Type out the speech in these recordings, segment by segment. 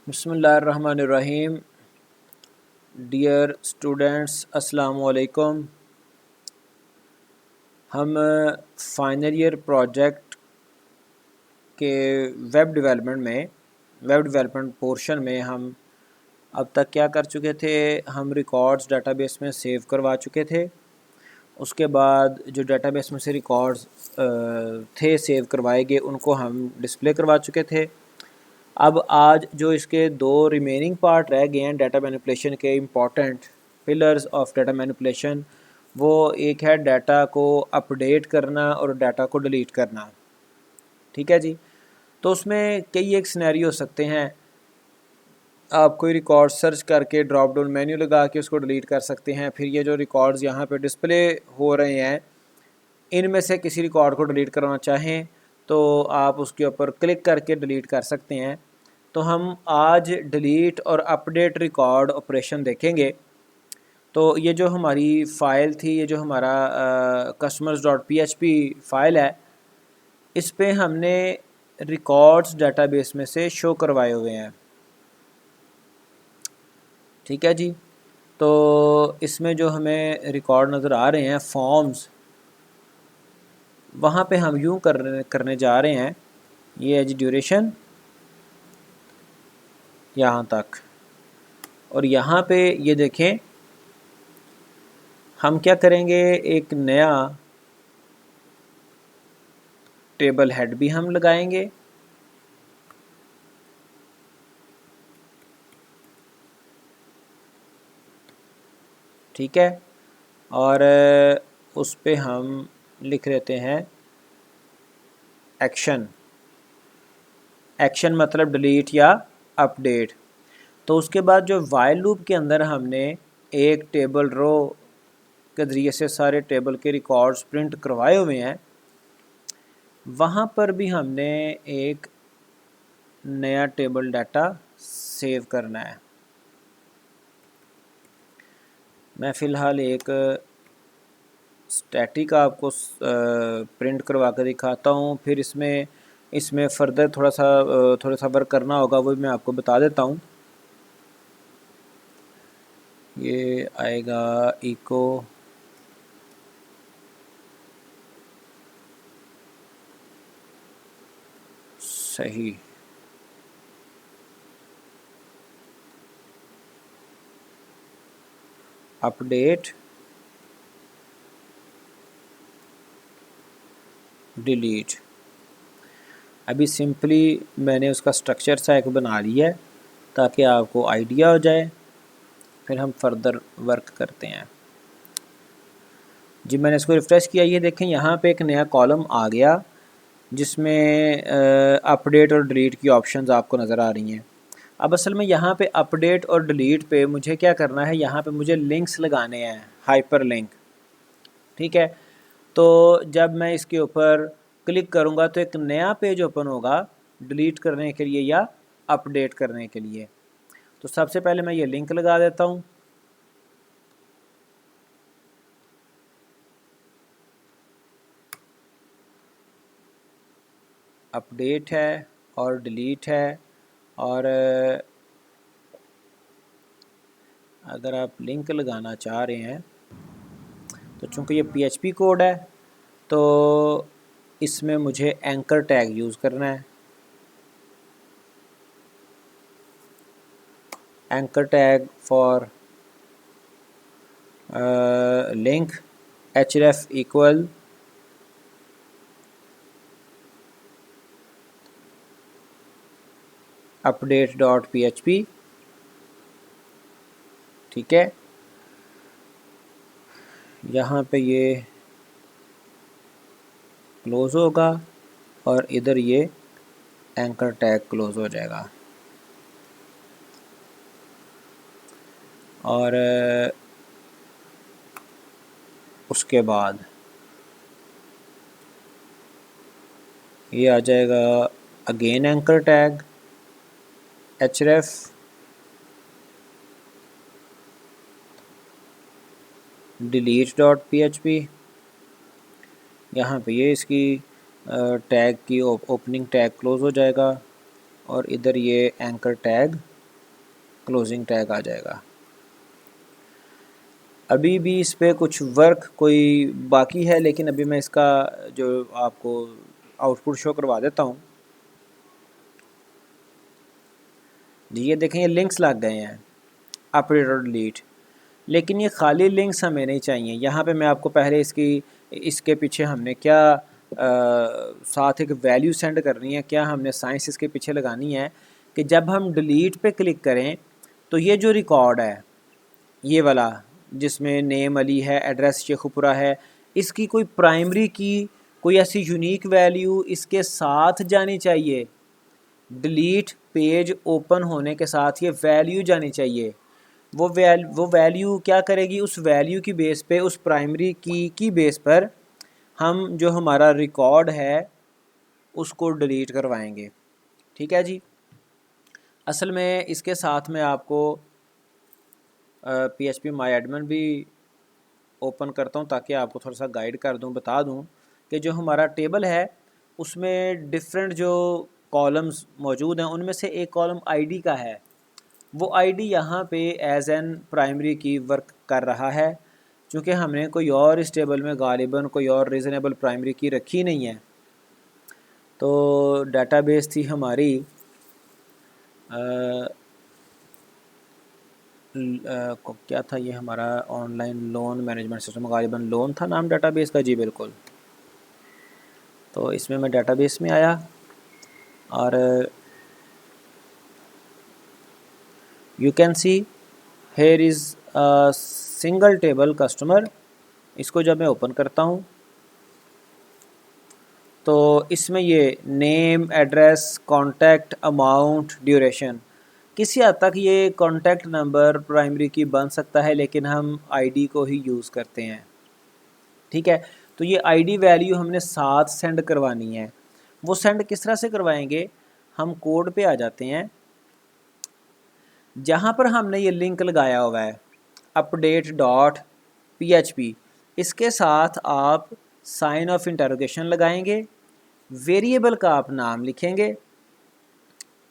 बिस्मिल्लाहिर्रहमानिर्रहीम। Dear students, अस्सलामु अलैकुम। हम फाइनल ईयर प्रोजेक्ट के वेब डेवलपमेंट पोर्शन में हम अब तक क्या कर चुके थे। हम रिकॉर्ड्स डेटाबेस में सेव करवा चुके थे। उसके बाद जो डेटाबेस में से रिकॉर्ड्स थे सेव करवाए गए उनको हम डिस्प्ले करवा चुके थे। अब आज जो इसके दो रिमेनिंग पार्ट रह गए हैं डाटा मैनिपुलेशन के important pillars of data manipulation, वो एक है डाटा को अपडेट करना और डाटा को डिलीट करना। ठीक है जी। तो उसमें कई एक सिनेरियो हो सकते हैं। आप कोई रिकॉर्ड सर्च करके ड्रॉप डाउन मेन्यू लगा के उसको डिलीट कर सकते हैं। फिर ये जो रिकॉर्ड्स यहाँ पे डिस्प्ले हो रहे हैं, इनमें से किसी रिकॉर्ड को डिलीट करना चाहें तो आप उसके ऊपर क्लिक करके डिलीट कर सकते हैं। तो हम आज डिलीट और अपडेट रिकॉर्ड ऑपरेशन देखेंगे। तो ये जो हमारी फ़ाइल थी, ये जो हमारा customers.php फ़ाइल है, इस पे हमने रिकॉर्ड्स डेटाबेस में से शो करवाए हुए हैं। ठीक है जी। तो इसमें जो हमें रिकॉर्ड नज़र आ रहे हैं फॉर्म्स, वहाँ पे हम यूँ करने जा रहे हैं। ये है जी ड्यूरेशन यहाँ तक, और यहाँ पे ये देखें हम क्या करेंगे, एक नया टेबल हेड भी हम लगाएंगे। ठीक है। और उस पे हम लिख लेते हैं एक्शन मतलब डिलीट या अपडेट। तो उसके बाद जो वाइल लूप के अंदर हमने एक टेबल रो के ज़रिए से सारे टेबल के रिकॉर्ड्स प्रिंट करवाए हुए हैं, वहाँ पर भी हमने एक नया टेबल डाटा सेव करना है। मैं फ़िलहाल एक स्टैटिक आपको प्रिंट करवा कर दिखाता हूँ। फिर इसमें फ़र्दर थोड़ा सा वर्क करना होगा, वो मैं आपको बता देता हूँ। ये आएगा इको सही, अपडेट, डिलीट। अभी सिंपली मैंने उसका स्ट्रक्चर सा एक बना लिया है ताकि आपको आइडिया हो जाए। फिर हम फर्दर वर्क करते हैं जी। मैंने इसको रिफ़्रेश किया, ये देखें यहाँ पे एक नया कॉलम आ गया जिसमें अपडेट और डिलीट की ऑप्शंस आपको नज़र आ रही हैं। अब असल में यहाँ पे अपडेट और डिलीट पे मुझे क्या करना है, यहाँ पे मुझे लिंक्स लगाने हैं, हाइपर लिंक। ठीक है। तो जब मैं इसके ऊपर क्लिक करूँगा तो एक नया पेज ओपन होगा डिलीट करने के लिए या अपडेट करने के लिए। तो सबसे पहले मैं ये लिंक लगा देता हूँ। अपडेट है और डिलीट है, और अगर आप लिंक लगाना चाह रहे हैं तो चूँकि ये PHP कोड है तो इसमें मुझे एंकर टैग यूज़ करना है। Anchor tag for link href equal update.php। ठीक है। यहाँ पे ये क्लोज़ होगा और इधर ये एंकर टैग क्लोज़ हो जाएगा। और उसके बाद ये आ जाएगा again anchor tag href delete.php। यहाँ पे ये इसकी टैग की ओपनिंग टैग क्लोज़ हो जाएगा और इधर ये एंकर टैग क्लोजिंग टैग आ जाएगा। अभी भी इस पे कुछ वर्क कोई बाकी है, लेकिन अभी मैं इसका जो आपको आउटपुट शो करवा देता हूँ। जी ये देखें, ये लिंक्स लग गए हैं अपडेट और डिलीट, लेकिन ये खाली लिंक्स हमें नहीं चाहिए। यहाँ पे मैं आपको पहले इसके पीछे हमने क्या साथ एक वैल्यू सेंड करनी है, क्या हमने साइंस इसके पीछे लगानी है कि जब हम डिलीट पे क्लिक करें तो ये जो रिकॉर्ड है ये वाला जिसमें नेम अली है, एड्रेस शेखुपुरा है, इसकी कोई प्राइमरी की कोई ऐसी यूनिक वैल्यू इसके साथ जानी चाहिए। डिलीट पेज ओपन होने के साथ ये वैल्यू जानी चाहिए। वो वैल्यू क्या करेगी, उस वैल्यू की बेस पे, उस प्राइमरी की बेस पर हम जो हमारा रिकॉर्ड है उसको डिलीट करवाएंगे। ठीक है जी। असल में इसके साथ में आपको PHP MyAdmin भी ओपन करता हूँ ताकि आपको थोड़ा सा गाइड कर दूँ, बता दूँ कि जो हमारा टेबल है उसमें डिफरेंट जो कॉलम्स मौजूद हैं उनमें से एक कॉलम आईडी का है। वो आईडी यहाँ पे एज एन प्राइमरी की वर्क कर रहा है, क्योंकि हमने कोई और इस टेबल में गालिबन कोई और रीज़नेबल प्राइमरी की रखी नहीं है। तो डेटाबेस थी हमारी क्या था ये हमारा ऑनलाइन लोन मैनेजमेंट सिस्टम, गालिबन लोन था नाम डेटाबेस का। जी बिल्कुल। तो इसमें मैं डेटाबेस में आया और you can see here is a single table customer. इसको जब मैं ओपन करता हूँ तो इसमें ये name, address, contact, amount, duration, किसी हद तक ये कॉन्टैक्ट नंबर प्राइमरी की बन सकता है, लेकिन हम आईडी को ही यूज़ करते हैं। ठीक है। तो ये आईडी वैल्यू हमने साथ सेंड करवानी है। वो सेंड किस तरह से करवाएंगे, हम कोड पे आ जाते हैं, जहाँ पर हमने ये लिंक लगाया हुआ है update.php, इसके साथ आप साइन ऑफ इंटरोगेशन लगाएंगे, वेरिएबल का आप नाम लिखेंगे।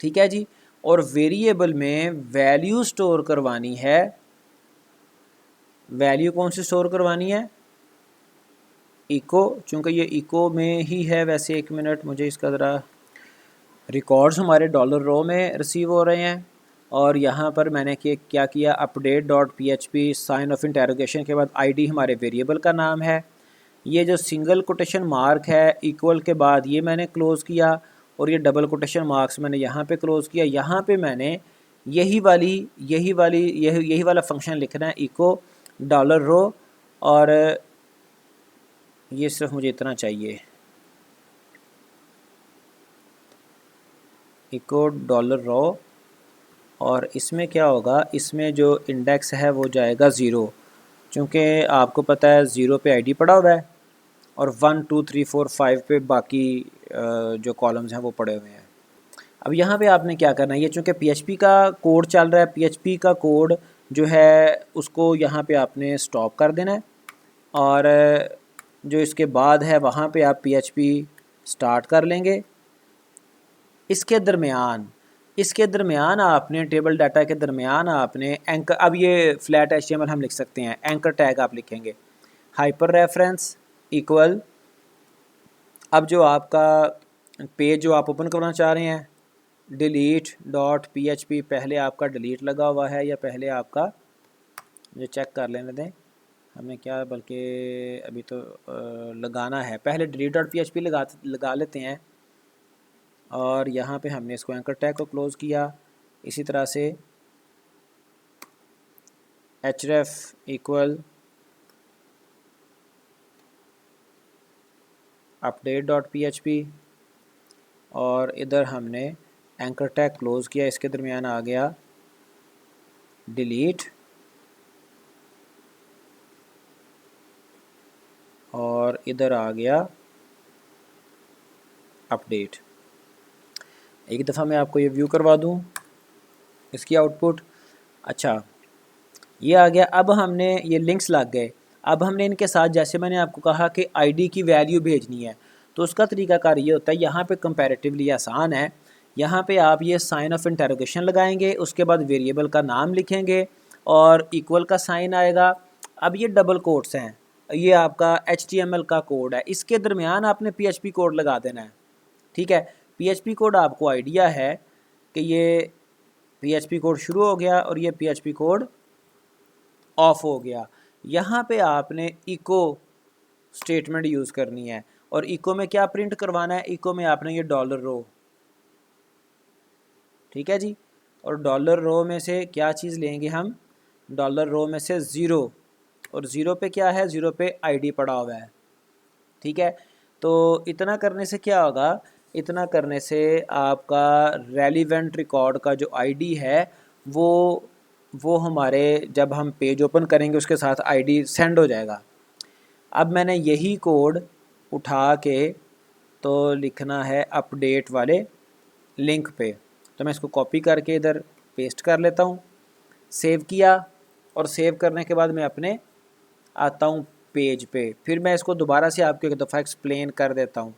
ठीक है जी। और वेरिएबल में वैल्यू स्टोर करवानी है। वैल्यू कौन सी स्टोर करवानी है, इको, चूँकि ये इको में ही है। वैसे एक मिनट, मुझे इसका ज़रा, रिकॉर्ड्स हमारे $रो में रिसीव हो रहे हैं और यहाँ पर मैंने क्या किया, update.php साइन ऑफ इंटरोगेशन के बाद आईडी हमारे वेरिएबल का नाम है। ये जो सिंगल कोटेशन मार्क है इक्वल के बाद ये मैंने क्लोज़ किया, और ये डबल कोटेशन मार्क्स मैंने यहाँ पे क्लोज़ किया। यहाँ पे मैंने यही वाला फंक्शन लिखना है, इको $रो, और ये सिर्फ मुझे इतना चाहिए, इको $रो। और इसमें क्या होगा, इसमें जो इंडेक्स है वो जाएगा 0, क्योंकि आपको पता है 0 पे आईडी पड़ा हुआ है और 1 2 3 4 5 पे बाकी जो कॉलम्स हैं वो पड़े हुए हैं। अब यहाँ पे आपने क्या करना है, ये चूँकि PHP का कोड चल रहा है, PHP का कोड जो है उसको यहाँ पे आपने स्टॉप कर देना है, और जो इसके बाद है वहाँ पे आप PHP स्टार्ट कर लेंगे। इसके दरमियान आपने टेबल डाटा के दरमियान आपने एंकर, अब ये फ्लैट HTML हम लिख सकते हैं, एंकर टैग आप लिखेंगे, हाइपर रेफरेंस इक्वल, अब जो आपका पेज जो आप ओपन करना चाह रहे हैं, delete.php, पहले आपका डिलीट लगा हुआ है या पहले आपका, मुझे चेक कर लेने दें, हमने क्या, बल्कि अभी तो लगाना है, पहले delete.php लगा लेते हैं। और यहाँ पे हमने इसको एंकर टैग को क्लोज़ किया। इसी तरह से href इक्वल update.php, और इधर हमने एंकर टैग क्लोज़ किया, इसके दरमियान आ गया डिलीट, और इधर आ गया अपडेट। एक दफ़ा मैं आपको ये व्यू करवा दूँ इसकी आउटपुट। अच्छा, ये आ गया। अब हमने ये लिंक्स लग गए। अब हमने इनके साथ, जैसे मैंने आपको कहा कि आईडी की वैल्यू भेजनी है, तो उसका तरीकाकार ये होता है, यहाँ पे कंपैरेटिवली आसान है। यहाँ पे आप ये साइन ऑफ इंटरोगेशन लगाएंगे, उसके बाद वेरिएबल का नाम लिखेंगे और इक्वल का साइन आएगा। अब ये डबल कोट्स हैं, ये आपका HTML का कोड है, इसके दरमियान आपने PHP कोड लगा देना है। ठीक है, PHP कोड आपको आइडिया है कि ये PHP कोड शुरू हो गया और ये PHP कोड ऑफ हो गया। यहाँ पे आपने इको स्टेटमेंट यूज़ करनी है और इको में क्या प्रिंट करवाना है, इको में आपने ये डॉलर रो, ठीक है जी, और डॉलर रो में से क्या चीज़ लेंगे हम, डॉलर रो में से ज़ीरो, और ज़ीरो पे क्या है, ज़ीरो पे आईडी पड़ा हुआ है। ठीक है, तो इतना करने से क्या होगा, इतना करने से आपका रेलिवेंट रिकॉर्ड का जो आईडी है वो हमारे जब हम पेज ओपन करेंगे उसके साथ आईडी सेंड हो जाएगा। अब मैंने यही कोड उठा के तो लिखना है अपडेट वाले लिंक पे, तो मैं इसको कॉपी करके इधर पेस्ट कर लेता हूँ। सेव किया और सेव करने के बाद मैं अपने आता हूँ पेज पे, फिर मैं इसको दोबारा से आपको एक दफ़ा एक्सप्लेन कर देता हूँ।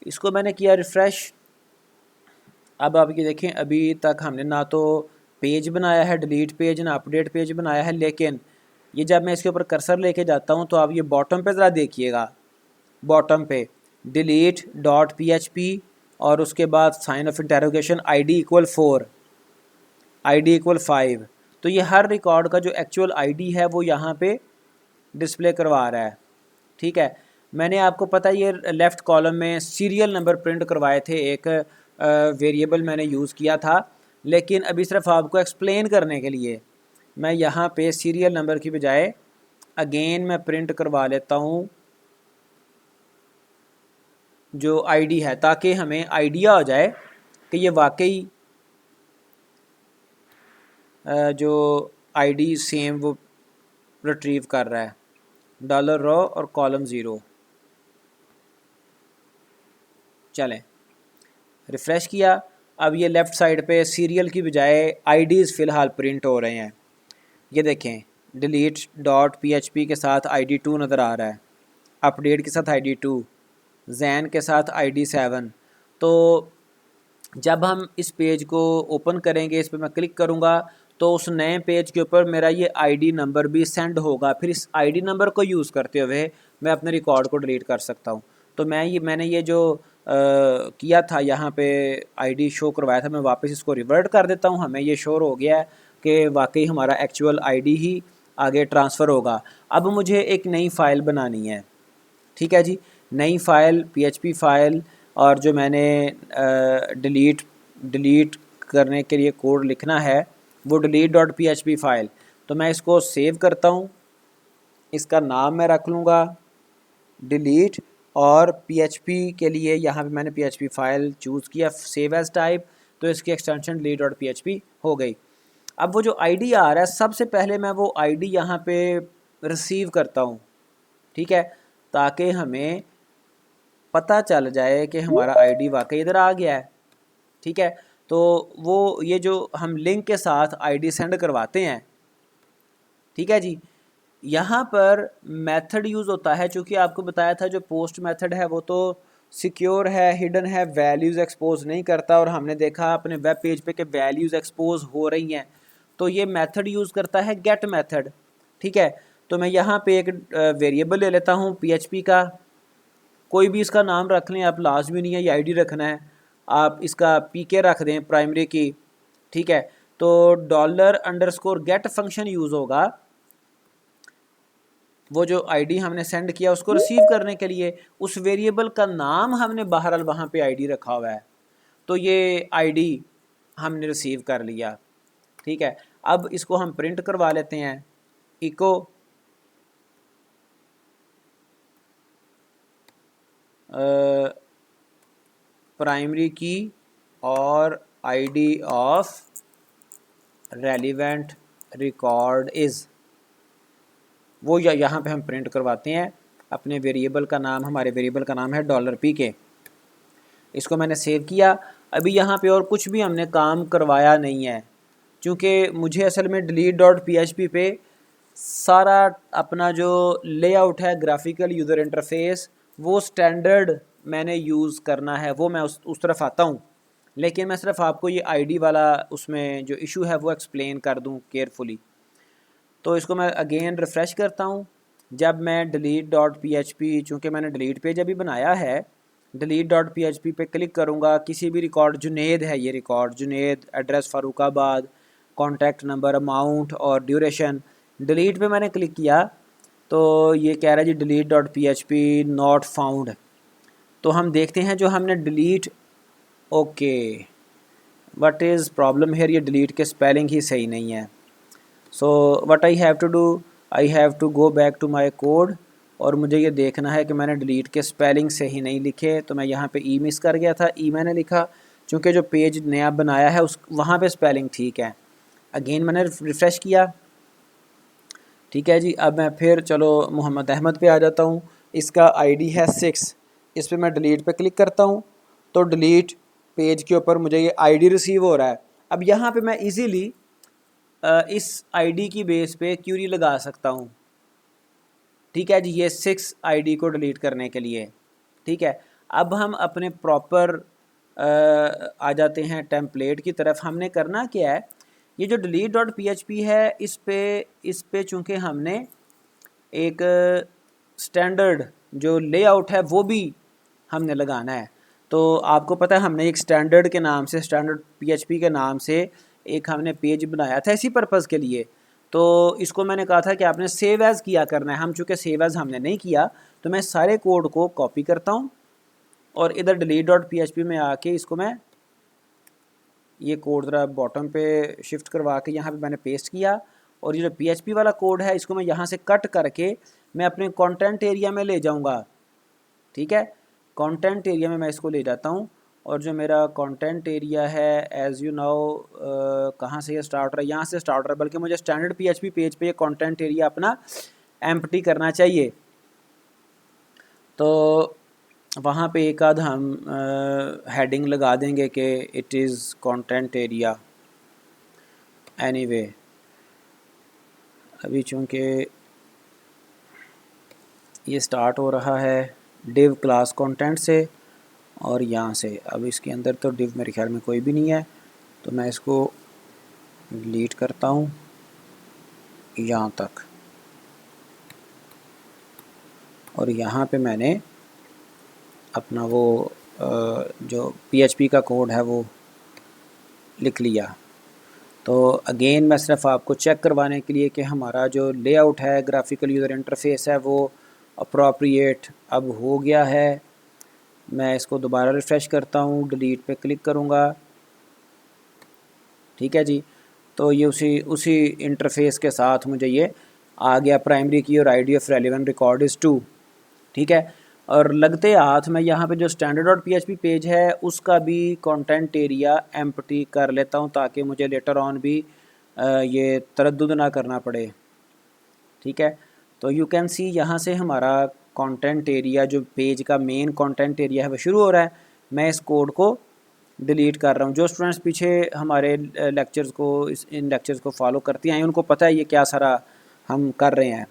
इसको मैंने किया रिफ़्रेश। अब आप ये देखें, अभी तक हमने ना तो पेज बनाया है डिलीट पेज, ना अपडेट पेज बनाया है, लेकिन ये जब मैं इसके ऊपर कर्सर लेके जाता हूँ तो आप ये बॉटम पे ज़रा देखिएगा, बॉटम पे delete.php और उसके बाद sign of interrogation ID = 4, ID = 5। तो ये हर रिकॉर्ड का जो एक्चुअल ID है वो यहाँ पे डिस्प्ले करवा रहा है। ठीक है, मैंने आपको पता है ये लेफ़्ट कॉलम में सीरियल नंबर प्रिंट करवाए थे, एक वेरिएबल मैंने यूज़ किया था, लेकिन अभी सिर्फ आपको एक्सप्लेन करने के लिए मैं यहाँ पे सीरियल नंबर की बजाय अगेन मैं प्रिंट करवा लेता हूँ जो आईडी है, ताकि हमें आइडिया हो जाए कि ये वाकई जो आईडी सेम वो रिट्रीव कर रहा है। डॉलर रो और कॉलम ज़ीरो, चलें रिफ़्रेश किया। अब ये लेफ़्ट साइड पे सीरियल की बजाय आईडीज़ फ़िलहाल प्रिंट हो रहे हैं। ये देखें, delete.php के साथ ID 2 नज़र आ रहा है, अपडेट के साथ ID 2, जैन के साथ ID 7। तो जब हम इस पेज को ओपन करेंगे, इस पर मैं क्लिक करूँगा तो उस नए पेज के ऊपर मेरा ये ID नंबर भी सेंड होगा। फिर इस ID नंबर को यूज़ करते हुए मैं अपने रिकॉर्ड को डिलीट कर सकता हूँ। तो मैंने ये जो किया था यहाँ पे ID शो करवाया था, मैं वापस इसको रिवर्ट कर देता हूँ। हमें ये शोर हो गया है कि वाकई हमारा एक्चुअल ID ही आगे ट्रांसफ़र होगा। अब मुझे एक नई फ़ाइल बनानी है। ठीक है जी, नई फ़ाइल PHP फ़ाइल, और जो मैंने डिलीट करने के लिए कोड लिखना है वो delete.php फ़ाइल। तो मैं इसको सेव करता हूँ, इसका नाम मैं रख लूँगा डिलीट, और PHP के लिए यहाँ पे मैंने PHP फ़ाइल चूज़ किया, सेव एज़ टाइप, तो इसकी एक्सटेंशन delete.php हो गई। अब वो जो ID आ रहा है, सबसे पहले मैं वो ID यहाँ पे रिसीव करता हूँ। ठीक है, ताकि हमें पता चल जाए कि हमारा ID वाकई इधर आ गया है। ठीक है, तो वो ये जो हम लिंक के साथ ID सेंड करवाते हैं, ठीक है जी, यहाँ पर मेथड यूज़ होता है। चूँकि आपको बताया था जो पोस्ट मेथड है वो तो सिक्योर है, हिडन है, वैल्यूज़ एक्सपोज नहीं करता, और हमने देखा अपने वेब पेज पे कि वैल्यूज़ एक्सपोज हो रही हैं। तो ये मेथड यूज़ करता है गेट मेथड। ठीक है, तो मैं यहाँ पे एक वेरिएबल ले लेता हूँ PHP का, कोई भी इसका नाम रख लें आप, लाजमी नहीं है ये ID रखना है, आप इसका PK रख दें प्राइमरी की। ठीक है, तो $_get फंक्शन यूज़ होगा वो जो ID हमने सेंड किया उसको रिसीव करने के लिए। उस वेरिएबल का नाम हमने बहरहाल वहाँ पे ID रखा हुआ है, तो ये ID हमने रिसीव कर लिया। ठीक है, अब इसको हम प्रिंट करवा लेते हैं, इको प्राइमरी की और ID of relevant record is, वो यहाँ पे हम प्रिंट करवाते हैं। अपने वेरिएबल का नाम, हमारे वेरिएबल का नाम है $PK। इसको मैंने सेव किया। अभी यहाँ पे और कुछ भी हमने काम करवाया नहीं है, क्योंकि मुझे असल में delete.php पे सारा अपना जो लेआउट है, ग्राफिकल यूज़र इंटरफेस, वो स्टैंडर्ड मैंने यूज़ करना है, वो मैं उस तरफ आता हूँ। लेकिन मैं सिर्फ आपको ये आईडी वाला उसमें जो इशू है वो एक्सप्लेन कर दूं केयरफुली। तो इसको मैं अगेन रिफ़्रेश करता हूँ। जब मैं delete.php, चूँकि मैंने डिलीट पेज अभी बनाया है, delete.php पे क्लिक करूँगा, किसी भी रिकॉर्ड, जुनेद है ये record, Junaid, address Farrukhabad, contact number, amount और ड्यूरेशन, डिलीट पे मैंने क्लिक किया तो ये कह रहा है जी delete.php नॉट फाउंड। तो हम देखते हैं जो हमने delete, okay what is problem here, ये डिलीट के स्पेलिंग ही सही नहीं है। So what I have to do, I have to go back to my code, और मुझे ये देखना है कि मैंने डिलीट के स्पेलिंग सही नहीं लिखे। तो मैं यहाँ पे ई मिस कर गया था, ई मैंने लिखा, चूँकि जो पेज नया बनाया है उस वहाँ पे स्पेलिंग ठीक है। अगेन मैंने रिफ़्रेश किया, ठीक है जी। अब मैं फिर चलो मोहम्मद अहमद पे आ जाता हूँ, इसका आईडी है 6, इस पर मैं डिलीट पे क्लिक करता हूँ तो डिलीट पेज के ऊपर मुझे ये आईडी रिसीव हो रहा है। अब यहाँ पे मैं इजीली इस आईडी की बेस पे क्यूरी लगा सकता हूँ, ठीक है जी, ये 6 आईडी को डिलीट करने के लिए, ठीक है। अब हम अपने प्रॉपर आ जाते हैं टेम्पलेट की तरफ। हमने करना क्या है, ये जो delete.php है इस पे चूँकि हमने एक स्टैंडर्ड जो लेआउट है वो भी हमने लगाना है। तो आपको पता है हमने एक स्टैंडर्ड के नाम से, स्टैंडर्ड PHP के नाम से एक हमने पेज बनाया था इसी पर्पज़ के लिए। तो इसको मैंने कहा था कि आपने सेव एज़ किया करना है, हम चूँकि सेव एज़ हमने नहीं किया तो मैं सारे कोड को कॉपी करता हूँ और इधर delete.php में आके इसको मैं ये कोड ज़रा बॉटम पे शिफ्ट करवा के यहाँ पे मैंने पेस्ट किया, और ये जो PHP वाला कोड है इसको मैं यहाँ से कट करके मैं अपने कंटेंट एरिया में ले जाऊँगा, ठीक है। कंटेंट एरिया में मैं इसको ले जाता हूँ, और जो मेरा कंटेंट एरिया है एज़ यू नो कहाँ से ये स्टार्ट रहा है, यहाँ से स्टार्ट रहा है, बल्कि मुझे स्टैंडर्ड PHP पेज पे ये कंटेंट एरिया अपना एम्प्टी करना चाहिए। तो वहाँ पे एक आध हम हेडिंग लगा देंगे कि it is content area. Anyway अभी चूँकि ये स्टार्ट हो रहा है डिव क्लास कंटेंट से और यहाँ से, अब इसके अंदर तो डिव मेरे ख्याल में कोई भी नहीं है, तो मैं इसको डिलीट करता हूँ यहाँ तक, और यहाँ पे मैंने अपना वो जो PHP का कोड है वो लिख लिया। तो अगेन मैं सिर्फ आपको चेक करवाने के लिए कि हमारा जो लेआउट है, ग्राफिकल यूज़र इंटरफेस है, वो अप्रोप्रिएट अब हो गया है। मैं इसको दोबारा रिफ़्रेश करता हूँ, डिलीट पे क्लिक करूँगा, ठीक है जी। तो ये उसी इंटरफेस के साथ मुझे ये आ गया, प्राइमरी की और ID of relevant record is 2, ठीक है। और लगते हाथ मैं यहाँ पे जो standard.php पेज है उसका भी कंटेंट एरिया एम्प्टी कर लेता हूँ, ताकि मुझे लेटर ऑन भी ये तरद्दुद ना करना पड़े, ठीक है। तो यू कैन सी यहाँ से हमारा कंटेंट एरिया, जो पेज का मेन कंटेंट एरिया है, वो शुरू हो रहा है। मैं इस कोड को डिलीट कर रहा हूँ। जो स्टूडेंट्स पीछे हमारे लेक्चर्स को, इन लेक्चर्स को फॉलो करती हैं, उनको पता है ये क्या सारा हम कर रहे हैं,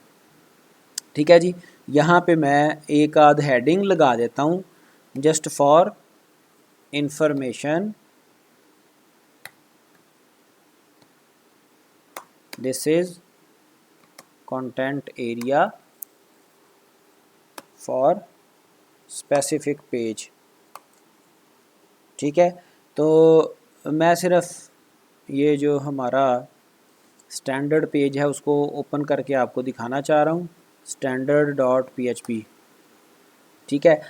ठीक है जी। यहाँ पे मैं एक आध हेडिंग लगा देता हूँ just for information, this is content area for specific page, ठीक है। तो मैं सिर्फ ये जो हमारा स्टैंडर्ड पेज है उसको ओपन करके आपको दिखाना चाह रहा हूँ, standard.php, ठीक है।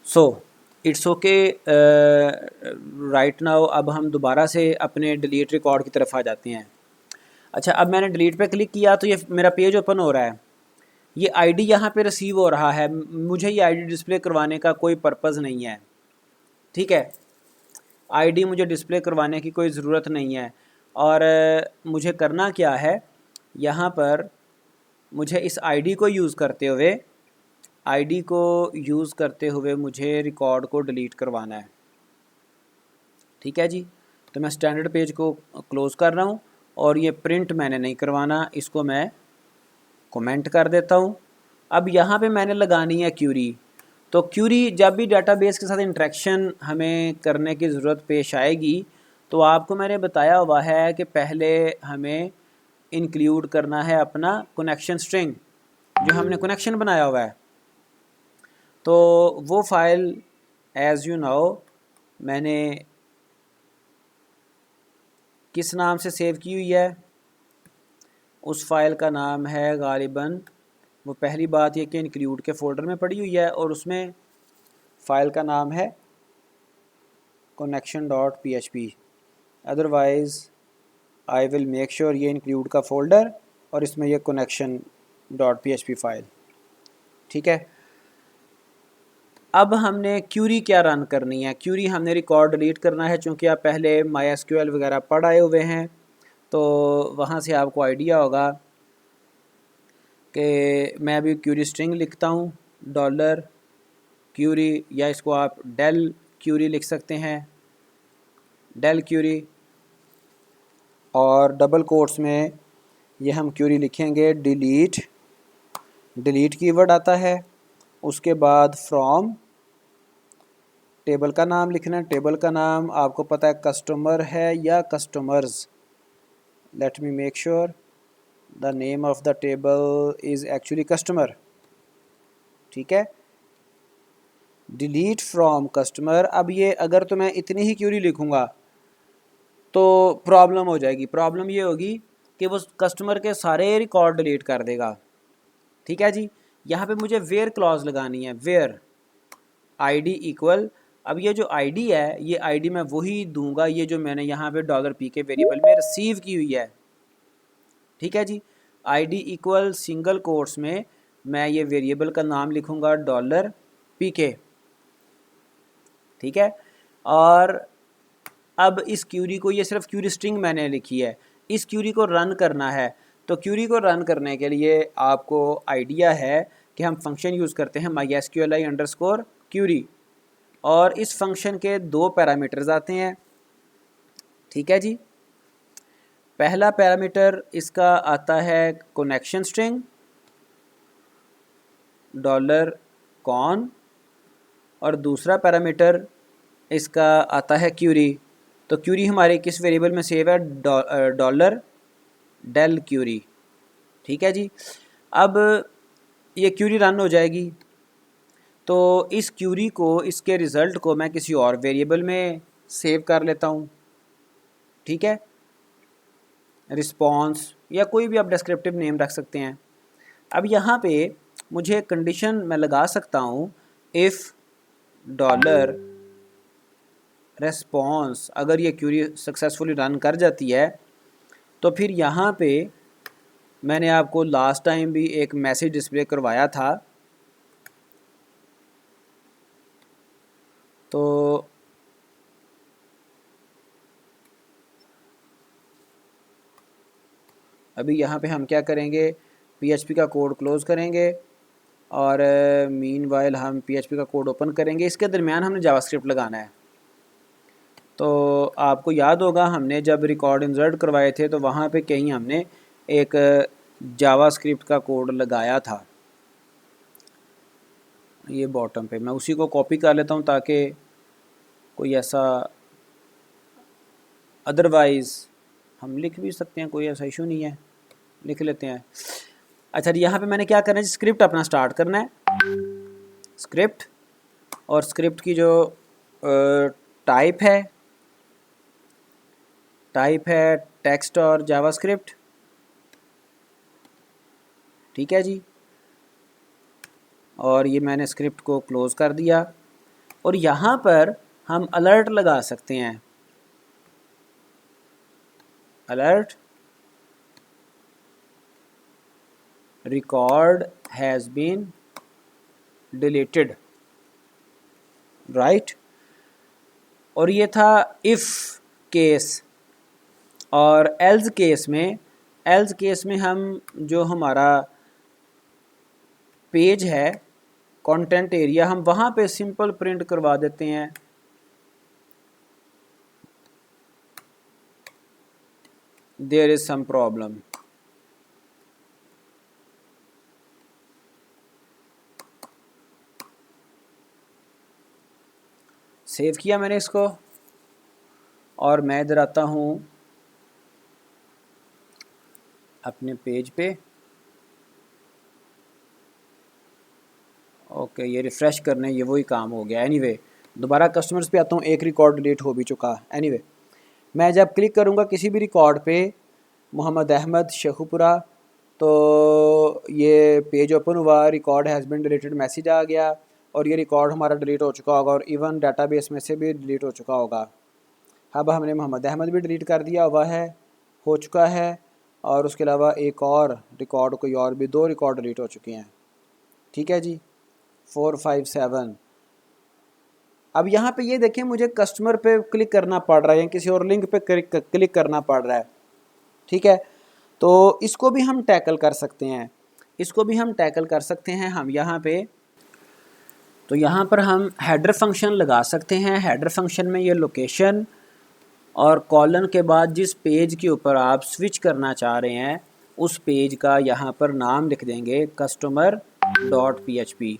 So it's okay right now. अब हम दोबारा से अपने डिलीट रिकॉर्ड की तरफ आ जाते हैं। अच्छा, अब मैंने डिलीट पे क्लिक किया तो ये मेरा पेज ओपन हो रहा है, ये आईडी यहाँ पे रिसीव हो रहा है। मुझे ये आईडी डिस्प्ले करवाने का कोई पर्पज़ नहीं है, ठीक है। आईडी मुझे डिस्प्ले करवाने की कोई ज़रूरत नहीं है। और मुझे करना क्या है, यहाँ पर मुझे इस आईडी को यूज़ करते हुए मुझे रिकॉर्ड को डिलीट करवाना है, ठीक है जी। तो मैं स्टैंडर्ड पेज को क्लोज़ कर रहा हूँ, और ये प्रिंट मैंने नहीं करवाना, इसको मैं कमेंट कर देता हूँ। अब यहाँ पे मैंने लगानी है क्यूरी, तो क्यूरी जब भी डाटाबेस के साथ इंटरेक्शन हमें करने की ज़रूरत पेश आएगी तो आपको मैंने बताया हुआ है कि पहले हमें इंक्लूड करना है अपना कनेक्शन स्ट्रिंग जो हमने कनेक्शन बनाया हुआ है। तो वो फाइल एज़ यू नो मैंने किस नाम से सेव की हुई है, उस फाइल का नाम है गालिबन, वो पहली बात ये कि इंक्लूड के फोल्डर में पड़ी हुई है और उसमें फ़ाइल का नाम है connection.php। Otherwise I will make sure ये इंक्लूड का फ़ोल्डर और इसमें ये connection.php फ़ाइल, ठीक है। अब हमने क्यूरी क्या रन करनी है, क्यूरी हमने रिकॉर्ड डिलीट करना है। चूँकि आप पहले MySQL वगैरह पढ़ आए हुए हैं तो वहाँ से आपको आइडिया होगा कि मैं अभी क्यूरी स्ट्रिंग लिखता हूँ डॉलर क्यूरी, या इसको आप डेल क्यूरी लिख सकते हैं, डेल क्यूरी, और डबल कोट्स में ये हम क्यूरी लिखेंगे डिलीट, डिलीट कीवर्ड आता है, उसके बाद फ्रॉम, टेबल का नाम लिखना है। टेबल का नाम आपको पता है कस्टमर है या customers, let me make sure the name of the table is actually customer, ठीक है। Delete from customer. अब ये अगर तो मैं इतनी ही क्यूरी लिखूँगा तो प्रॉब्लम हो जाएगी। प्रॉब्लम ये होगी कि वो कस्टमर के सारे रिकॉर्ड डिलीट कर देगा, ठीक है जी। यहाँ पे मुझे वेयर क्लॉज लगानी है, वेयर आईडी इक्वल, अब ये जो आईडी है ये आईडी मैं वही दूंगा ये जो मैंने यहाँ पे $p के वेरिएबल में रिसीव की हुई है, ठीक है जी। आईडी इक्वल सिंगल कोट्स में मैं ये वेरिएबल का नाम लिखूँगा $pk, ठीक है। और अब इस क्यूरी को, ये सिर्फ क्यूरी स्ट्रिंग मैंने लिखी है, इस क्यूरी को रन करना है। तो क्यूरी को रन करने के लिए आपको आइडिया है कि हम फंक्शन यूज़ करते हैं mysqli_query, और इस फंक्शन के दो पैरामीटर्स आते हैं, ठीक है जी। पहला पैरामीटर इसका आता है कनेक्शन स्ट्रिंग $con, और दूसरा पैरामीटर इसका आता है क्यूरी। तो क्यूरी हमारे किस वेरिएबल में सेव है, $del क्यूरी, ठीक है जी। अब ये क्यूरी रन हो जाएगी तो इस क्यूरी को, इसके रिज़ल्ट को मैं किसी और वेरिएबल में सेव कर लेता हूँ, ठीक है। रिस्पॉन्स या कोई भी आप डिस्क्रिप्टिव नेम रख सकते हैं। अब यहाँ पे मुझे कंडीशन मैं लगा सकता हूँ, इफ़ डॉलर रेस्पॉन्स, अगर ये क्यूरी सक्सेसफुली रन कर जाती है तो फिर यहाँ पे मैंने आपको लास्ट टाइम भी एक मैसेज डिस्प्ले करवाया था। तो अभी यहाँ पे हम क्या करेंगे, PHP का कोड क्लोज़ करेंगे और मीनवाइल हम PHP का कोड ओपन करेंगे। इसके दरमियान हमने जावास्क्रिप्ट लगाना है। तो आपको याद होगा हमने जब रिकॉर्ड इंसर्ट करवाए थे तो वहाँ पे कहीं हमने एक जावास्क्रिप्ट का कोड लगाया था, ये बॉटम पे। मैं उसी को कॉपी कर लेता हूँ ताकि कोई ऐसा, अदरवाइज़ हम लिख भी सकते हैं, कोई ऐसा इशू नहीं है, लिख लेते हैं। अच्छा जी, यहाँ पे मैंने क्या करना है, स्क्रिप्ट अपना स्टार्ट करना है, स्क्रिप्ट, और स्क्रिप्ट की जो टाइप है टेक्स्ट और जावास्क्रिप्ट, ठीक है जी। और ये मैंने स्क्रिप्ट को क्लोज़ कर दिया और यहाँ पर हम अलर्ट लगा सकते हैं, alert record has been deleted, right. और ये था इफ़ केस। और एल्स केस में हम जो हमारा पेज है कंटेंट एरिया, हम वहाँ पे सिंपल प्रिंट करवा देते हैं there is some problem. Save किया मैंने इसको, और मैं इधर आता हूँ अपने पेज पे। ओके, ये रिफ़्रेश करने ये वही काम हो गया। एनीवे दोबारा कस्टमर्स पे आता हूँ, एक रिकॉर्ड डिलीट हो भी चुका। एनीवे मैं जब क्लिक करूँगा किसी भी रिकॉर्ड पे, मोहम्मद अहमद शेखुपुरा, तो ये पेज ओपन हुआ, record has been deleted message आ गया, और ये रिकॉर्ड हमारा डिलीट हो चुका होगा, और इवन डाटाबेस में से भी डिलीट हो चुका होगा। अब हमने मोहम्मद अहमद भी डिलीट कर दिया हुआ है, हो चुका है, और उसके अलावा एक और रिकॉर्ड, कोई और भी 2 रिकॉर्ड डिलीट हो चुके हैं। ठीक है जी, 4, 5, 7। अब यहाँ पे ये देखें, मुझे कस्टमर पे क्लिक करना पड़ रहा है या किसी और लिंक पे क्लिक करना पड़ रहा है। ठीक है, तो इसको भी हम टैकल कर सकते हैं, इसको भी हम टैकल कर सकते हैं। हम यहाँ पे, तो यहाँ पर हम हेडर फंक्शन लगा सकते हैं। हेडर फंक्शन में ये लोकेशन और कॉलन के बाद जिस पेज के ऊपर आप स्विच करना चाह रहे हैं उस पेज का यहाँ पर नाम लिख देंगे customer.php,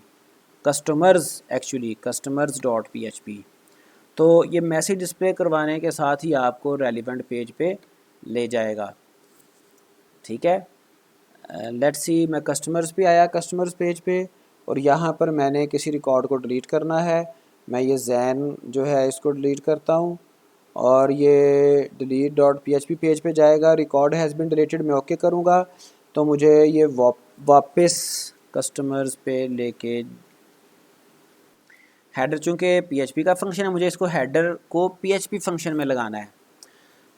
कस्टमर्स एक्चुअली customers.php। तो ये मैसेज डिस्प्ले करवाने के साथ ही आपको रेलिवेंट पेज पे ले जाएगा। ठीक है, लेट्स सी, मैं कस्टमर्स पे आया, कस्टमर्स पेज पे, और यहाँ पर मैंने किसी रिकॉर्ड को डिलीट करना है। मैं ये जैन जो है इसको डिलीट करता हूँ, और ये delete.php पेज पे जाएगा। रिकॉर्ड हैज़ बिन डिलीटेड मैं ओके करूँगा, तो मुझे ये वापस कस्टमर्स पे लेके, हेडर चूँकि PHP का फंक्शन है, मुझे इसको हेडर को PHP फंक्शन में लगाना है।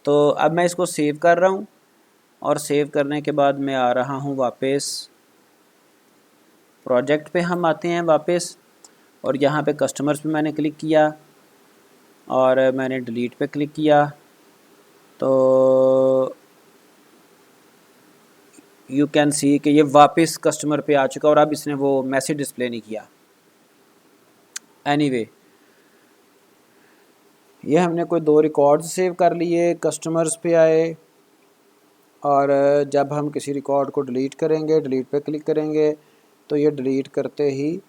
तो अब मैं इसको सेव कर रहा हूँ, और सेव करने के बाद मैं आ रहा हूँ वापस प्रोजेक्ट पे। हम आते हैं वापस, और यहाँ पे कस्टमर्स पे मैंने क्लिक किया, और मैंने डिलीट पे क्लिक किया, तो यू कैन सी कि ये वापस कस्टमर पे आ चुका, और अब इसने वो मैसेज डिस्प्ले नहीं किया। एनीवे ये हमने कोई 2 रिकॉर्ड सेव कर लिए, कस्टमर्स पे आए, और जब हम किसी रिकॉर्ड को डिलीट करेंगे, डिलीट पे क्लिक करेंगे, तो ये डिलीट करते ही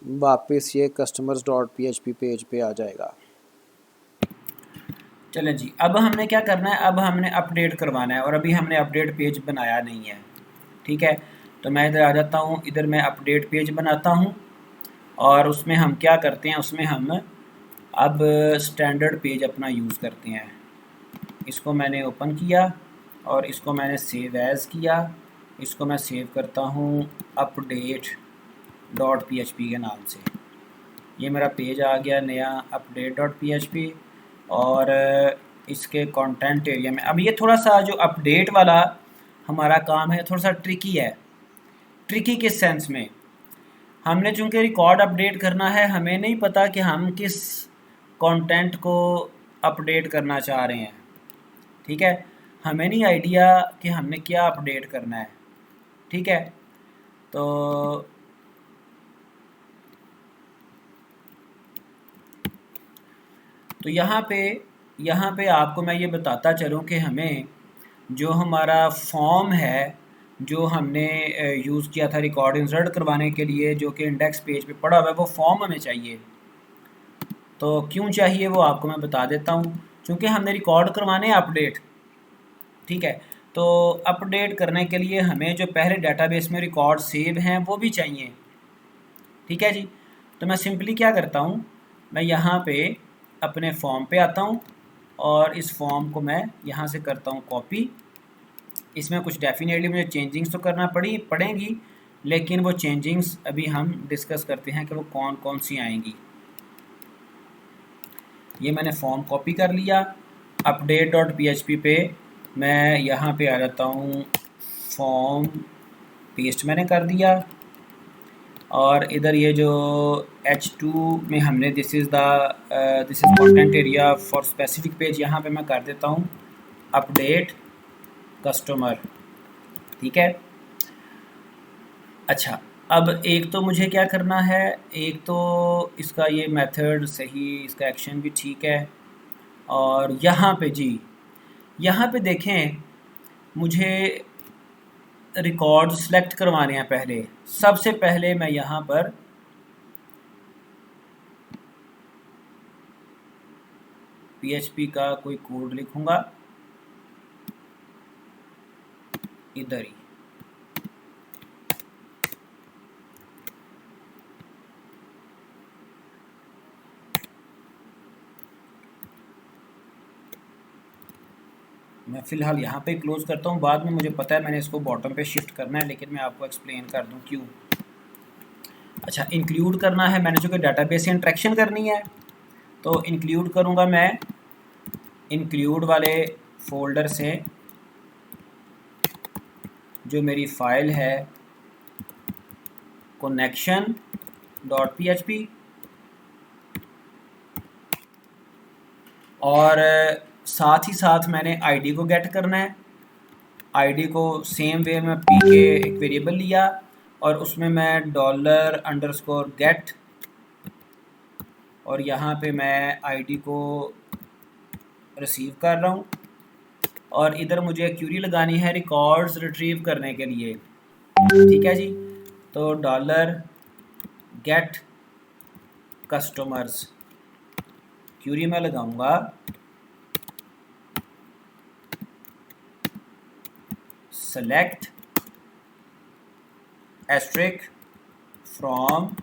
वापस ये customers.php पेज पे आ जाएगा। चलें जी, अब हमने क्या करना है, अब हमने अपडेट करवाना है, और अभी हमने अपडेट पेज बनाया नहीं है। ठीक है, तो मैं इधर आ जाता हूँ, इधर मैं अपडेट पेज बनाता हूँ, और उसमें हम क्या करते हैं, उसमें हम अब स्टैंडर्ड पेज अपना यूज़ करते हैं। इसको मैंने ओपन किया, और इसको मैंने सेव एज़ किया। इसको मैं सेव करता हूँ update.php के नाम से। ये मेरा पेज आ गया नया update.php, और इसके कंटेंट एरिया में अब ये थोड़ा सा जो अपडेट वाला हमारा काम है थोड़ा सा ट्रिकी है। ट्रिकी किस सेंस में, हमने चूँकि रिकॉर्ड अपडेट करना है, हमें नहीं पता कि हम किस कंटेंट को अपडेट करना चाह रहे हैं। ठीक है, हमें नहीं आइडिया कि हमने क्या अपडेट करना है। ठीक है, तो यहाँ पे आपको मैं ये बताता चलूँ कि हमें जो हमारा फॉर्म है जो हमने यूज़ किया था रिकॉर्ड इंसर्ट करवाने के लिए, जो कि इंडेक्स पेज पे पड़ा हुआ है, वो फॉर्म हमें चाहिए। तो क्यों चाहिए वो आपको मैं बता देता हूँ, क्योंकि हमने रिकॉर्ड करवाने अपडेट। ठीक है, तो अपडेट करने के लिए हमें जो पहले डेटाबेस में रिकॉर्ड सेव हैं वो भी चाहिए। ठीक है जी, तो मैं सिंपली क्या करता हूँ, मैं यहाँ पे अपने फॉर्म पे आता हूँ, और इस फॉर्म को मैं यहाँ से करता हूँ कॉपी। इसमें कुछ डेफिनेटली मुझे चेंजिंग्स तो करना पड़ेंगी, लेकिन वो चेंजिंग्स अभी हम डिस्कस करते हैं कि वो कौन कौन सी आएंगी। ये मैंने फॉर्म कॉपी कर लिया। update.php पे मैं यहाँ पे आ जाता हूँ, फॉर्म पेस्ट मैंने कर दिया, और इधर ये जो H2 में हमने this is content area for specific page, यहाँ पे मैं कर देता हूँ अपडेट कस्टमर। ठीक है, अच्छा, अब एक तो मुझे क्या करना है, एक तो इसका ये मेथड सही, इसका एक्शन भी ठीक है, और यहाँ पे जी, यहाँ पे देखें मुझे रिकॉर्ड सेलेक्ट करवाने हैं। पहले सबसे पहले मैं यहाँ पर PHP का कोई कोड लिखूंगा इधर ही। मैं फ़िलहाल यहाँ पे क्लोज़ करता हूँ, बाद में मुझे पता है मैंने इसको बॉटम पे शिफ्ट करना है, लेकिन मैं आपको एक्सप्लेन कर दूँ क्यों। अच्छा, इंक्लूड करना है मैंने, जो कि डाटाबेस से इंटरेक्शन करनी है, तो इंक्लूड करूँगा मैं इंक्लूड वाले फोल्डर से जो मेरी फ़ाइल है connection.php, और साथ ही साथ मैंने आईडी को गेट करना है। आईडी को सेम वे में पी के एक वेरिएबल लिया और उसमें मैं $_get, और यहाँ पे मैं आईडी को रिसीव कर रहा हूँ, और इधर मुझे क्यूरी लगानी है रिकॉर्ड्स रिट्रीव करने के लिए। ठीक है जी, तो $get customers क्यूरी में लगाऊंगा select asterisk from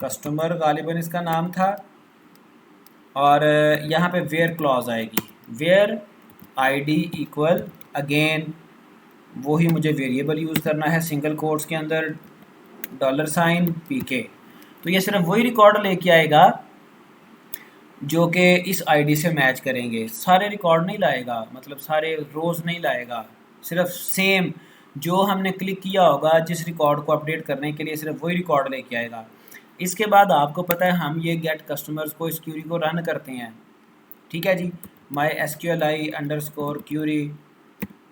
customer, गालिबन इसका नाम था, और यहाँ पे वेयर क्लॉज आएगी, वेयर आईडी इक्वल अगेन, वही मुझे वेरिएबल यूज़ करना है सिंगल कोट्स के अंदर $pk। तो ये सिर्फ वही रिकॉर्ड लेके आएगा जो कि इस आईडी से मैच करेंगे, सारे रिकॉर्ड नहीं लाएगा, मतलब सारे रोज़ नहीं लाएगा, सिर्फ सेम जो हमने क्लिक किया होगा जिस रिकॉर्ड को अपडेट करने के लिए, सिर्फ वही रिकॉर्ड लेके आएगा। इसके बाद आपको पता है हम ये गेट कस्टमर्स को इस क्यूरी को रन करते हैं। ठीक है जी, mysqli_query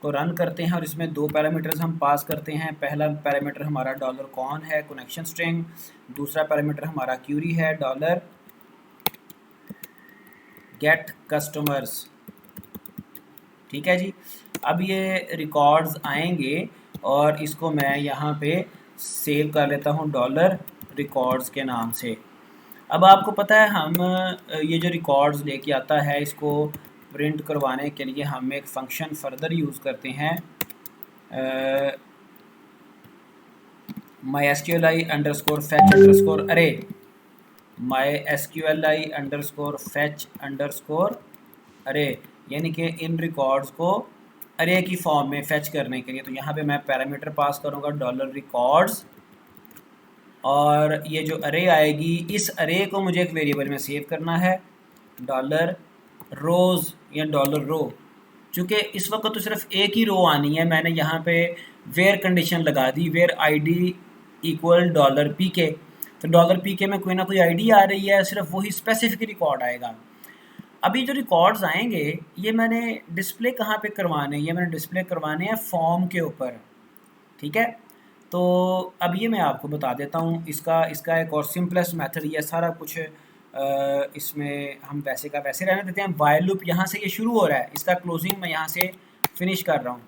को रन करते हैं, और इसमें दो पैरामीटर्स हम पास करते हैं। पहला पैरामीटर हमारा $कौन है, कनेक्शन स्ट्रिंग, दूसरा पैरामीटर हमारा क्यूरी है $get customers। ठीक है जी, अब ये रिकॉर्ड्स आएंगे और इसको मैं यहाँ पे सेव कर लेता हूँ $records के नाम से। अब आपको पता है हम ये जो रिकॉर्ड्स लेके आता है इसको प्रिंट करवाने के लिए हम एक फंक्शन फर्दर यूज़ करते हैं, mysqli_fetch_array, mysqli_fetch_array, यानी कि इन रिकॉर्ड्स को अरे की फॉर्म में फेच करने के लिए। तो यहाँ पे मैं पैरामीटर पास करूँगा $records, और ये जो अरे आएगी इस अरे को मुझे एक वेरिएबल में सेव करना है $rows या $row। चूँकि इस वक्त तो सिर्फ एक ही रो आनी है, मैंने यहाँ पे वेयर कंडीशन लगा दी, वेयर आईडी इक्वल $pk, तो $pk में कोई ना कोई आईडी आ रही है, सिर्फ वही स्पेसिफिक रिकॉर्ड आएगा। अभी जो रिकॉर्ड्स आएंगे ये मैंने डिस्प्ले कहाँ पे करवाने हैं, ये मैंने डिस्प्ले करवाने हैं फॉर्म के ऊपर। ठीक है, तो अब ये मैं आपको बता देता हूँ इसका एक और सिंपलेस्ट मेथड, ये सारा कुछ इसमें हम वैसे का वैसे रहने देते हैं। वाइल लूप यहाँ से ये शुरू हो रहा है, इसका क्लोजिंग मैं यहाँ से फिनिश कर रहा हूँ।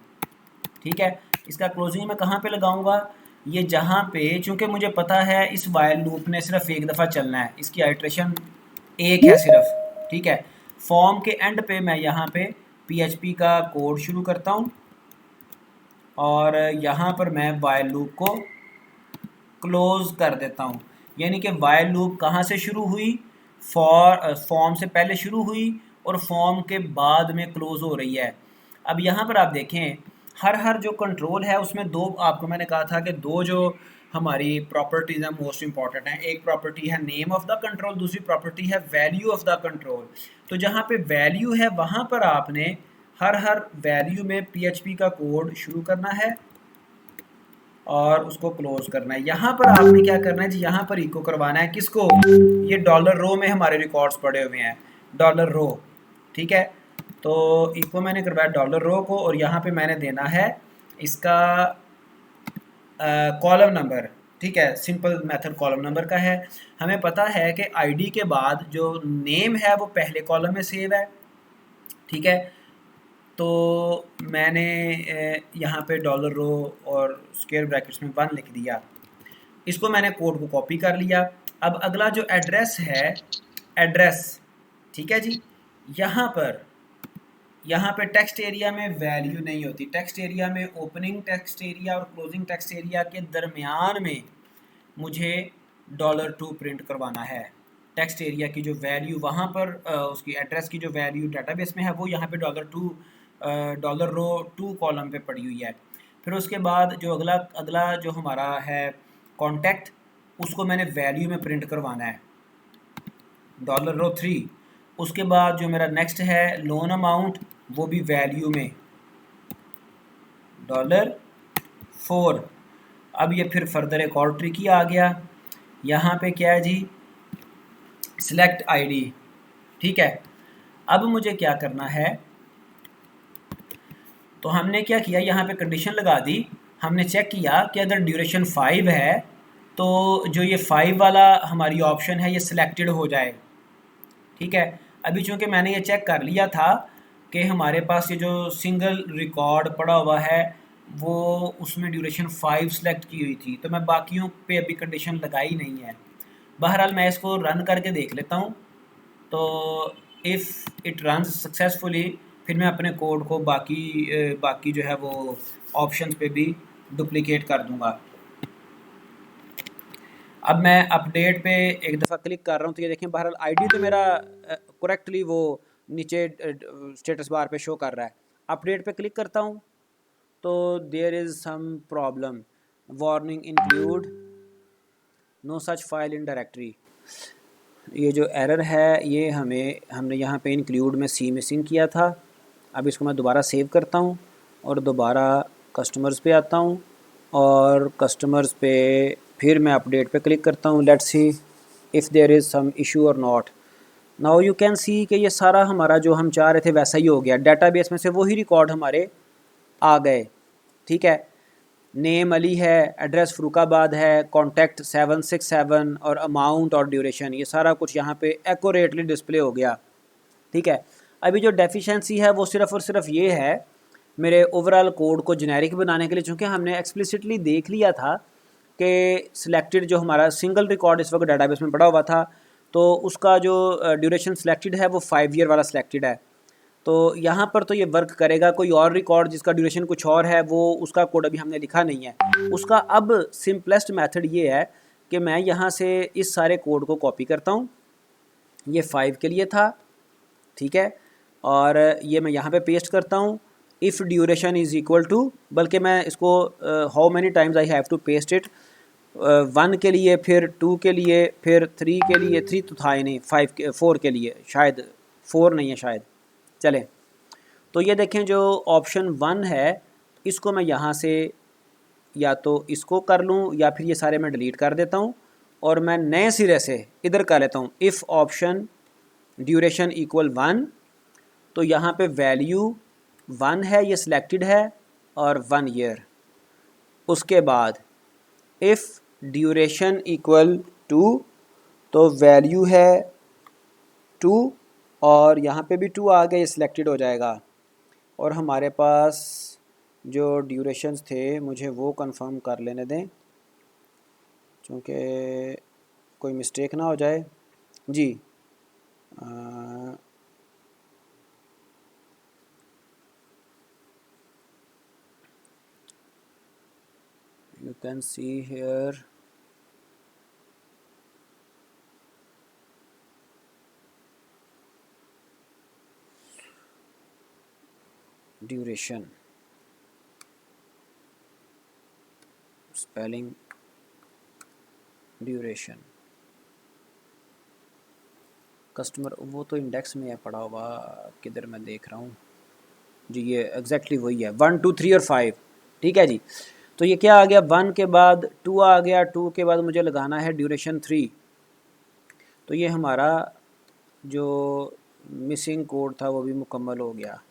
ठीक है, इसका क्लोजिंग मैं कहाँ पे लगाऊंगा, ये जहाँ पे, चूँकि मुझे पता है इस वाइल लूप ने सिर्फ एक दफ़ा चलना है, इसकी आइट्रेशन एक है सिर्फ। ठीक है, फॉर्म के एंड पे मैं यहाँ पे PHP का कोड शुरू करता हूँ, और यहाँ पर मैं वाइल लूप को क्लोज़ कर देता हूँ। यानी कि वाइल लूप कहाँ से शुरू हुई, फॉर्म से पहले शुरू हुई और फॉर्म के बाद में क्लोज़ हो रही है। अब यहाँ पर आप देखें हर जो कंट्रोल है उसमें दो, आपको मैंने कहा था कि दो जो हमारी प्रॉपर्टीज़ हैं मोस्ट इंपॉर्टेंट हैं। एक प्रॉपर्टी है नेम ऑफ़ द कंट्रोल, दूसरी प्रॉपर्टी है वैल्यू ऑफ़ द कंट्रोल। तो जहाँ पे वैल्यू है वहाँ पर आपने हर वैल्यू में PHP का कोड शुरू करना है और उसको क्लोज करना है। यहाँ पर आपने क्या करना है जी, यहाँ पर इको करवाना है किसको, ये $row में हमारे रिकॉर्ड्स पड़े हुए हैं $row। ठीक है, तो इको मैंने करवाया $row को, और यहाँ पे मैंने देना है इसका कॉलम नंबर। ठीक है, सिंपल मेथड कॉलम नंबर का है। हमें पता है कि आईडी के बाद जो नेम है वो पहले कॉलम में सेव है। ठीक है, तो मैंने यहाँ पे $row और स्क्वायर ब्रैकेट्स में 1 लिख दिया। इसको मैंने कोड को कॉपी कर लिया। अब अगला जो एड्रेस है, एड्रेस, ठीक है जी, यहाँ पर टेक्स्ट एरिया में वैल्यू नहीं होती। टेक्स्ट एरिया में ओपनिंग टेक्स्ट एरिया और क्लोजिंग टेक्स्ट एरिया के दरमियान में मुझे $2 प्रिंट करवाना है। टेक्स्ट एरिया की जो वैल्यू वहाँ पर उसकी एड्रेस की जो वैल्यू डेटाबेस में है वो यहाँ पे $2 कॉलम पे पड़ी हुई है। फिर उसके बाद जो अगला अगला जो हमारा है कॉन्टैक्ट, उसको मैंने वैल्यू में प्रिंट करवाना है $3। उसके बाद जो मेरा नेक्स्ट है लोन अमाउंट, वो भी वैल्यू में $4। अब ये फिर फर्दर एक और ट्रिकी आ गया। यहाँ पे क्या है जी, सिलेक्ट आईडी। ठीक है, अब मुझे क्या करना है, तो हमने क्या किया, यहाँ पे कंडीशन लगा दी। हमने चेक किया कि अगर ड्यूरेशन 5 है तो जो ये 5 वाला हमारी ऑप्शन है ये सिलेक्टेड हो जाए। ठीक है, अभी चूँकि मैंने ये चेक कर लिया था कि हमारे पास ये जो सिंगल रिकॉर्ड पड़ा हुआ है वो उसमें ड्यूरेशन 5 सेलेक्ट की हुई थी, तो मैं बाकियों पे अभी कंडीशन लगाई नहीं है। बहरहाल मैं इसको रन करके देख लेता हूँ। तो इफ़ इट रन्स सक्सेसफुली फिर मैं अपने कोड को बाकी जो है वो ऑप्शंस पे भी डुप्लिकेट कर दूँगा। अब मैं अपडेट पे एक दफ़ा क्लिक कर रहा हूँ तो ये देखें बहरहाल आईडी तो मेरा करेक्टली वो नीचे स्टेटस बार पे शो कर रहा है। अपडेट पे क्लिक करता हूँ तो there is some problem, warning include no such file in directory. ये जो एरर है ये हमने यहाँ पे इंक्लूड में सी मिसिंग किया था। अब इसको मैं दोबारा सेव करता हूँ और दोबारा कस्टमर्स पे आता हूँ और कस्टमर्स पे फिर मैं अपडेट पे क्लिक करता हूँ। Let's see if there is some issue और not. Now you can see कि ये सारा हमारा जो हम चाह रहे थे वैसा ही हो गया। डेटाबेस में से वही रिकॉर्ड हमारे आ गए। ठीक है, नेम अली है, एड्रेस फ़रुखाबाद है, कॉन्टैक्ट 767 और अमाउंट और ड्यूरेशन, ये सारा कुछ यहाँ पे एक्यूरेटली डिस्प्ले हो गया। ठीक है, अभी जो डेफिशिएंसी है वो सिर्फ़ और सिर्फ ये है मेरे ओवरऑल कोड को जेनेरिक बनाने के लिए, चूँकि हमने एक्सप्लिसिटली देख लिया था कि सिलेक्टेड जो हमारा सिंगल रिकॉर्ड इस वक्त डेटाबेस में पड़ा हुआ था तो उसका जो ड्यूरेशन सिलेक्टेड है वो 5 ईयर वाला सिलेक्टेड है। तो यहाँ पर तो ये वर्क करेगा। कोई और रिकॉर्ड जिसका ड्यूरेशन कुछ और है वो उसका कोड अभी हमने लिखा नहीं है। उसका अब सिंपलेस्ट मेथड ये है कि मैं यहाँ से इस सारे कोड को कॉपी करता हूँ। ये 5 के लिए था, ठीक है, और ये मैं यहाँ पे पेस्ट करता हूँ। If duration is equal to, बल्कि मैं इसको how many times I have to paste it, 1 के लिए, फिर 2 के लिए, फिर 3 के लिए, 3 तो था ही नहीं, 4 के लिए, शायद 4 नहीं है शायद, चलें। तो ये देखें जो ऑप्शन 1 है इसको मैं यहाँ से या तो इसको कर लूँ या फिर ये सारे मैं डिलीट कर देता हूँ और मैं नए सिरे से इधर कर लेता हूँ इफ़ ऑप्शन ड्यूरेशन इक्वल 1। तो यहाँ पे वैल्यू 1 है, ये सिलेक्टेड है और 1 ईयर। उसके बाद इफ़ ड्यूरेशन इक्वल 2 तो वैल्यू है 2 और यहाँ पे भी 2 आ गया, ये सिलेक्टेड हो जाएगा। और हमारे पास जो ड्यूरेशंस थे मुझे वो कंफर्म कर लेने दें क्योंकि कोई मिस्टेक ना हो जाए जी। You can see here duration, spelling duration, customer वो तो इंडेक्स में है पड़ा हुआ, किधर मैं देख रहा हूँ जी, ये एग्जैक्टली वही है 1 2 3 और 5। ठीक है जी, तो ये क्या आ गया, 1 के बाद 2 आ गया, 2 के बाद मुझे लगाना है ड्यूरेशन 3। तो ये हमारा जो मिसिंग कोड था वो भी मुकम्मल हो गया।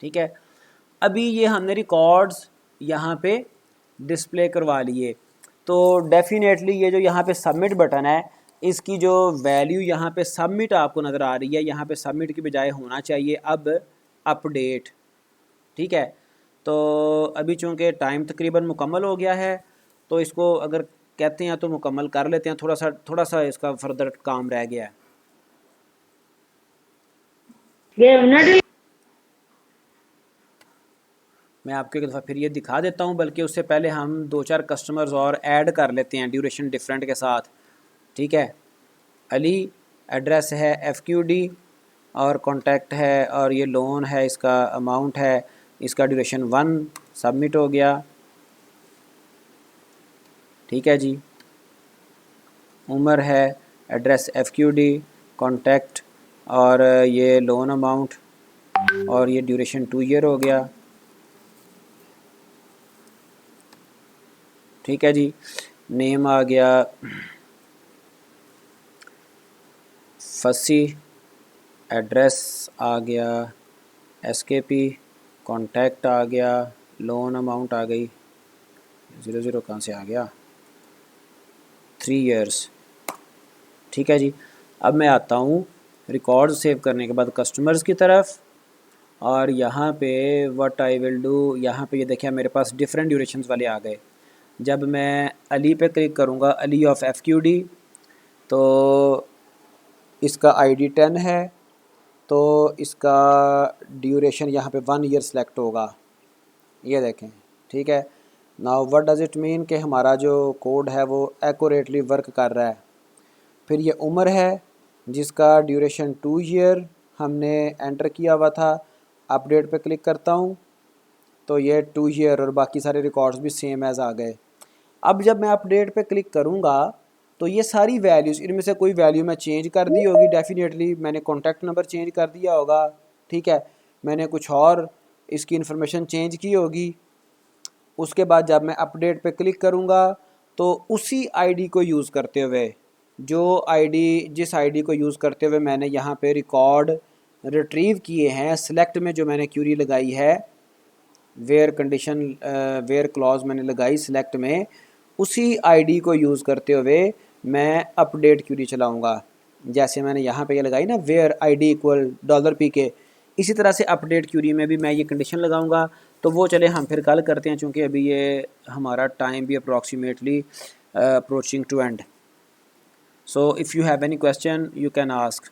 ठीक है, अभी ये हमने रिकॉर्ड्स यहाँ पे डिस्प्ले करवा लिए। तो डेफिनेटली ये जो यहाँ पे सबमिट बटन है इसकी जो वैल्यू यहाँ पे सबमिट आपको नज़र आ रही है, यहाँ पे सबमिट की बजाय होना चाहिए अब अपडेट। ठीक है, तो अभी चूँकि टाइम तकरीबन मुकम्मल हो गया है तो इसको अगर कहते हैं तो मुकम्मल कर लेते हैं, थोड़ा सा इसका फर्दर काम रह गया है। मैं आपको एक दफ़ा फिर ये दिखा देता हूँ, बल्कि उससे पहले हम 2-4 कस्टमर्स और ऐड कर लेते हैं ड्यूरेशन डिफरेंट के साथ। ठीक है, अली एड्रेस है FQD और कॉन्टैक्ट है और ये लोन है, इसका अमाउंट है, इसका ड्यूरेशन 1 सबमिट हो गया। ठीक है जी, उमर है, एड्रेस FQD, कॉन्टैक्ट और ये लोन अमाउंट और ये ड्यूरेशन 2 ईयर हो गया। ठीक है जी, नेम आ गया फसी, एड्रेस आ गया SKP, कॉन्टैक्ट आ गया, लोन अमाउंट आ गई 00 कहाँ से आ गया 3 इयर्स। ठीक है जी, अब मैं आता हूँ रिकॉर्ड सेव करने के बाद कस्टमर्स की तरफ, और यहाँ पे व्हाट आई विल डू, यहाँ पे ये देखिए मेरे पास डिफरेंट ड्यूरेशंस वाले आ गए। जब मैं अली पे क्लिक करूँगा, अली ऑफ FQD, तो इसका ID 10 है, तो इसका ड्यूरेशन यहाँ पे 1 ईयर सेलेक्ट होगा, ये देखें। ठीक है, now what does it mean कि हमारा जो कोड है वो एक्यूरेटली वर्क कर रहा है। फिर ये उम्र है जिसका ड्यूरेशन 2 ईयर हमने एंटर किया हुआ था। अपडेट पे क्लिक करता हूँ तो ये 2 ईयर और बाकी सारे रिकॉर्ड्स भी सेम एज़ आ गए। अब जब मैं अपडेट पे क्लिक करूँगा तो ये सारी वैल्यूज़, इनमें से कोई वैल्यू मैं चेंज कर दी होगी डेफिनेटली, मैंने कॉन्टैक्ट नंबर चेंज कर दिया होगा। ठीक है, मैंने कुछ और इसकी इन्फॉर्मेशन चेंज की होगी। उसके बाद जब मैं अपडेट पे क्लिक करूँगा तो उसी आईडी को यूज़ करते हुए, जिस आईडी को यूज़ करते हुए मैंने यहाँ पे रिकॉर्ड रिट्रीव किए हैं, सेलेक्ट में जो मैंने क्यूरी लगाई है, वेयर क्लॉज मैंने लगाई सिलेक्ट में, उसी आईडी को यूज़ करते हुए मैं अपडेट क्यूरी चलाऊँगा। जैसे मैंने यहाँ पे ये लगाई ना, वेयर ID इक्वल $PK, इसी तरह से अपडेट क्यूरी में भी मैं ये कंडीशन लगाऊंगा। तो वो चले हम फिर कल करते हैं, चूँकि अभी ये हमारा टाइम भी approximately approaching to end. So if you have any question you can ask.